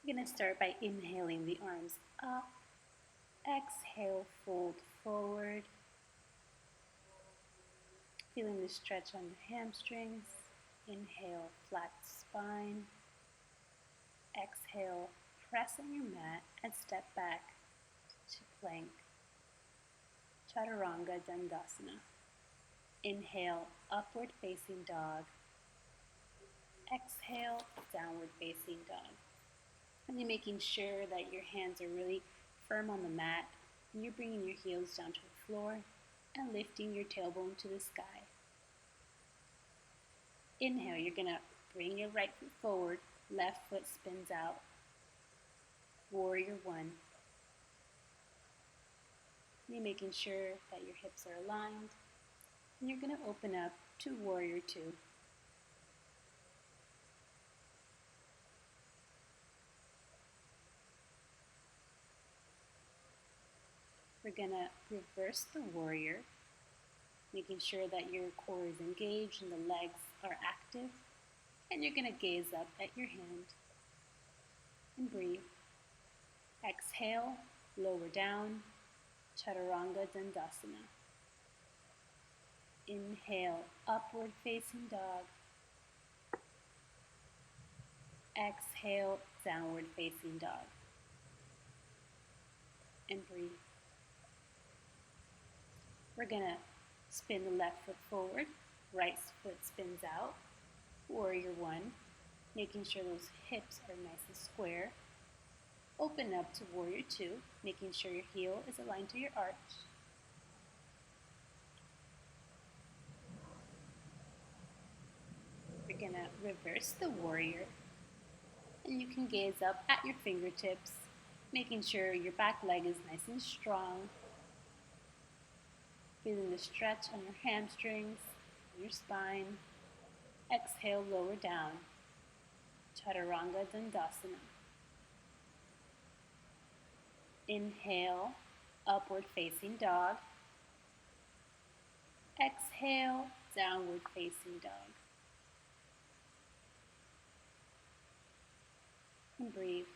We're going to start by inhaling the arms up. Exhale, fold forward. Feeling the stretch on the hamstrings. Inhale, flat spine. Exhale, press on your mat and step back to plank. Chaturanga Dandasana. Inhale, upward facing dog. Exhale, downward facing dog. And you're making sure that your hands are really firm on the mat, and you're bringing your heels down to the floor and lifting your tailbone to the sky. Inhale, you're going to bring your right foot forward, left foot spins out. Warrior one. You're making sure that your hips are aligned, and you're going to open up to warrior two. We're going to reverse the warrior, making sure that your core is engaged and the legs are active. And you're going to gaze up at your hand and breathe. Exhale, lower down, Chaturanga Dandasana. Inhale, upward facing dog. Exhale, downward facing dog. And breathe. We're going to spin the left foot forward, right foot spins out. Warrior one, making sure those hips are nice and square. Open up to warrior two, making sure your heel is aligned to your arch. We're going to reverse the warrior, and you can gaze up at your fingertips, making sure your back leg is nice and strong. Feeling the stretch on your hamstrings, your spine. Exhale, lower down, Chaturanga Dandasana. Inhale, upward facing dog. Exhale, downward facing dog. And breathe.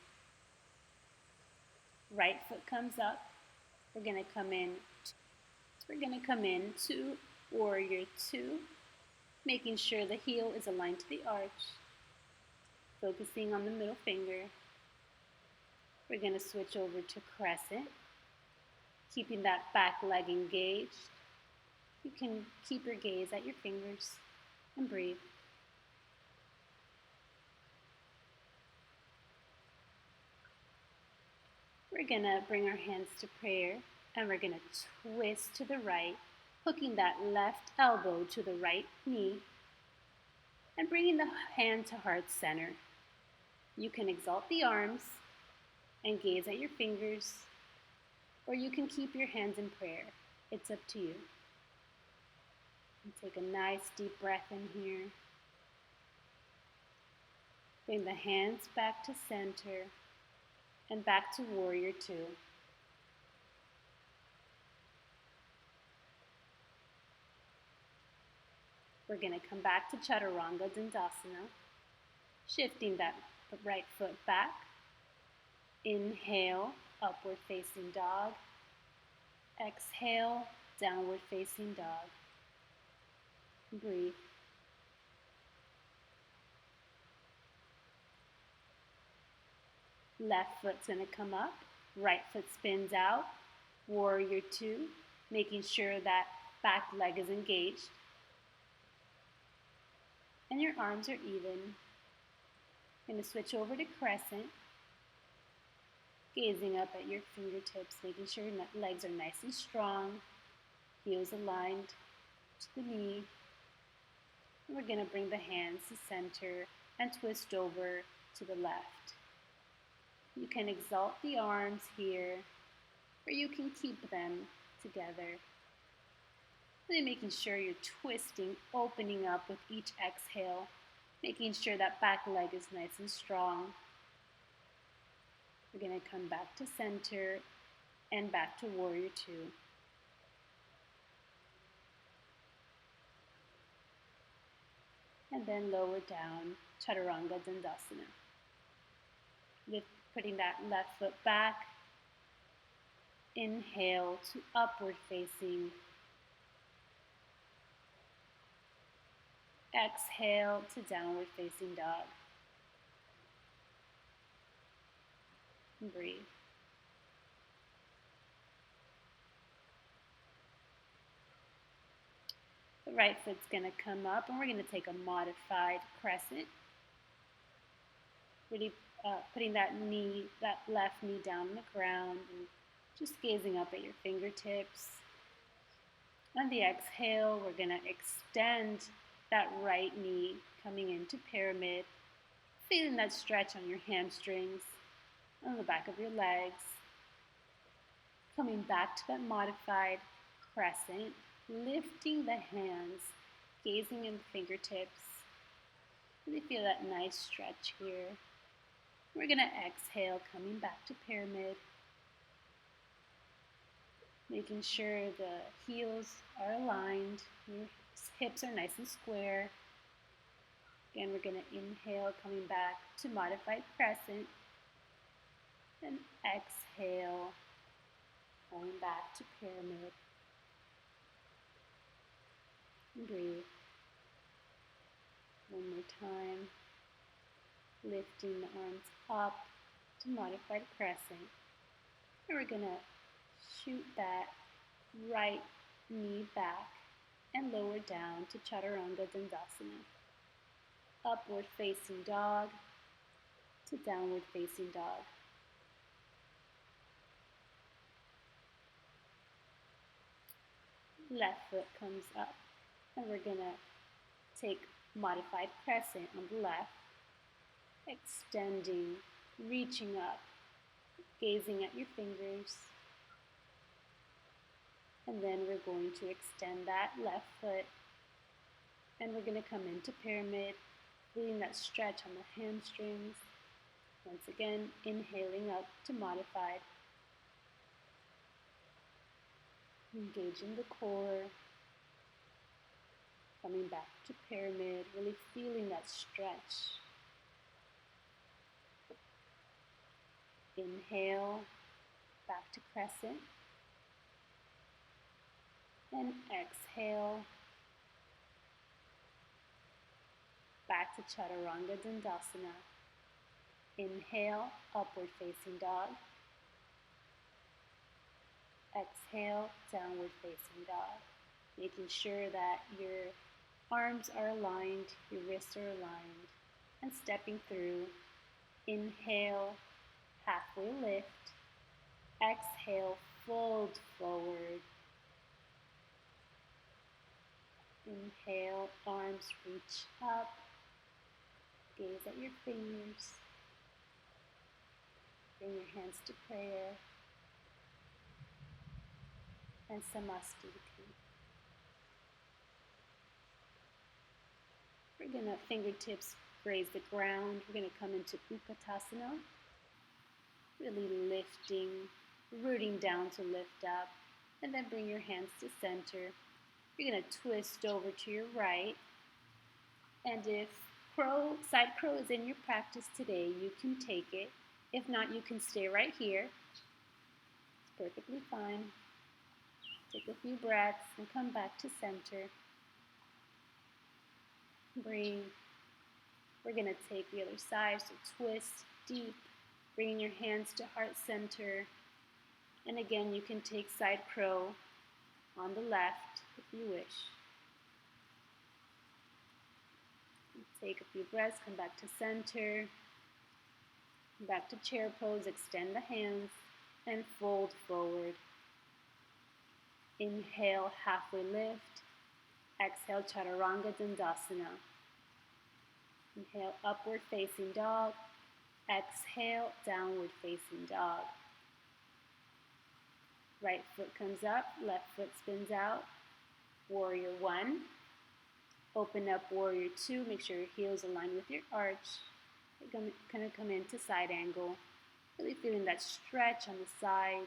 Right foot comes up. We're going to come in to warrior two, making sure the heel is aligned to the arch. Focusing on the middle finger. We're going to switch over to crescent, keeping that back leg engaged. You can keep your gaze at your fingers and breathe. We're going to bring our hands to prayer, and we're going to twist to the right, hooking that left elbow to the right knee, and bringing the hand to heart center. You can exalt the arms and gaze at your fingers, or you can keep your hands in prayer. It's up to you. And take a nice deep breath in here. Bring the hands back to center and back to warrior two. We're going to come back to Chaturanga Dandasana, shifting that right foot back. Inhale, upward facing dog. Exhale, downward facing dog. Breathe. Left foot's going to come up, right foot spins out. Warrior two, making sure that back leg is engaged. And your arms are even. Going to switch over to crescent, gazing up at your fingertips, making sure your legs are nice and strong, heels aligned to the knee. And we're going to bring the hands to center and twist over to the left. You can exalt the arms here, or you can keep them together. Really making sure you're twisting, opening up with each exhale, making sure that back leg is nice and strong. We're going to come back to center and back to warrior two. And then lower down, Chaturanga Dandasana. Lift putting that left foot back. Inhale to upward facing. Exhale to downward facing dog. And breathe. The right foot's going to come up and we're going to take a modified crescent. Really putting that left knee down on the ground and just gazing up at your fingertips. On the exhale, we're going to extend that right knee coming into pyramid, feeling that stretch on your hamstrings, on the back of your legs. Coming back to that modified crescent, lifting the hands, gazing in the fingertips. Really feel that nice stretch here. We're going to exhale, coming back to pyramid. Making sure the heels are aligned, your hips are nice and square. Again, we're going to inhale, coming back to modified crescent. And exhale, going back to pyramid. And breathe. One more time. Lifting the arms up to modified crescent. And we're going to shoot that right knee back and lower down to Chaturanga Dandasana. Upward facing dog to downward facing dog. Left foot comes up and we're going to take modified crescent on the left, extending, reaching up, gazing at your fingers. And then we're going to extend that left foot and we're going to come into pyramid, feeling that stretch on the hamstrings. Once again, inhaling up to modified. Engaging the core. Coming back to pyramid, really feeling that stretch. Inhale, back to crescent. And exhale, back to Chaturanga Dandasana. Inhale, upward facing dog. Exhale, downward facing dog. Making sure that your arms are aligned, your wrists are aligned, and stepping through. Inhale, halfway lift. Exhale, fold forward. Inhale, arms reach up. Gaze at your fingers. Bring your hands to prayer. And Samasthiti. We're going to fingertips graze the ground. We're going to come into Utkatasana. Really lifting, rooting down to lift up. And then bring your hands to center. You're going to twist over to your right. And if side crow is in your practice today, you can take it. If not, you can stay right here. It's perfectly fine. Take a few breaths and come back to center. Breathe. We're going to take the other side, so twist deep, bringing your hands to heart center. And again, you can take side crow on the left if you wish. Take a few breaths, come back to center. Back to chair pose, extend the hands and fold forward. Inhale, halfway lift. Exhale, Chaturanga Dandasana. Inhale, upward facing dog. Exhale, downward facing dog. Right foot comes up, left foot spins out. Warrior 1. Open up Warrior 2. Make sure your heels align with your arch. You're going to come into side angle. Really feeling that stretch on the sides.